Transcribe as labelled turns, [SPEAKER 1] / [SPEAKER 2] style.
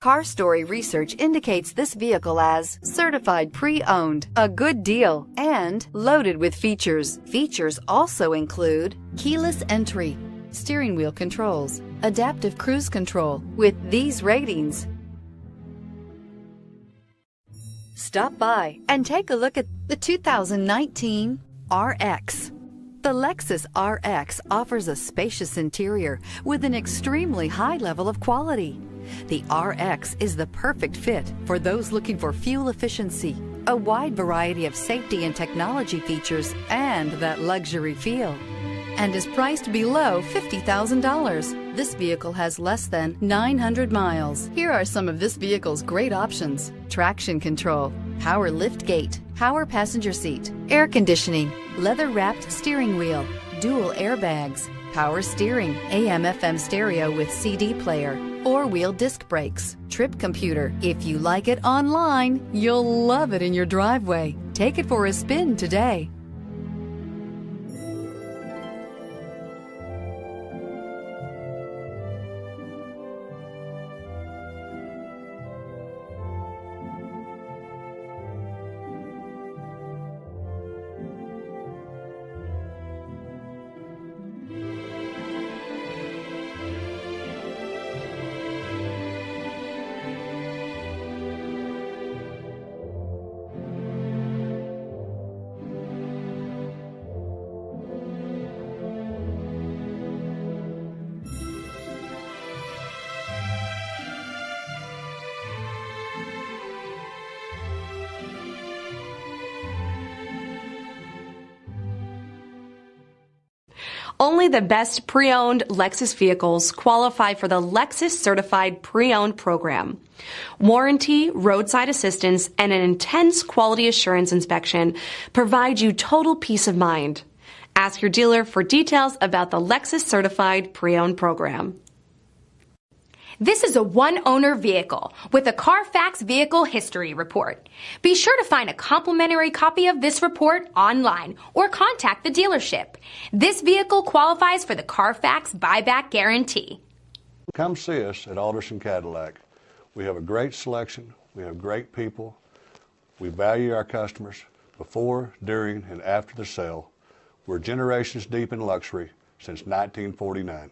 [SPEAKER 1] Car Story research indicates this vehicle as certified pre-owned, a good deal, and loaded with features. Features also include keyless entry, steering wheel controls, adaptive cruise control. With these ratings, stop by and take a look at the 2019 RX. The Lexus RX offers a spacious interior with an extremely high level of quality. The RX is the perfect fit for those looking for fuel efficiency, a wide variety of safety and technology features, and that luxury feel, and is priced below $50,000. This vehicle has less than 900 miles. Here are some of this vehicle's great options: traction control, power liftgate, power passenger seat, air conditioning, leather-wrapped steering wheel, dual airbags, power steering, AM/FM stereo with CD player, four-wheel disc brakes, trip computer. If you like it online, you'll love it in your driveway. Take it for a spin today.
[SPEAKER 2] Only the best pre-owned Lexus vehicles qualify for the Lexus Certified Pre-Owned program. Warranty, roadside assistance, and an intense quality assurance inspection provide you total peace of mind. Ask your dealer for details about the Lexus Certified Pre-Owned program.
[SPEAKER 3] This is a one-owner vehicle with a Carfax Vehicle History Report. Be sure to find a complimentary copy of this report online or contact the dealership. This vehicle qualifies for the Carfax Buyback Guarantee.
[SPEAKER 4] Come see us at Alderson Cadillac. We have a great selection. We have great people. We value our customers before, during, and after the sale. We're generations deep in luxury since 1949.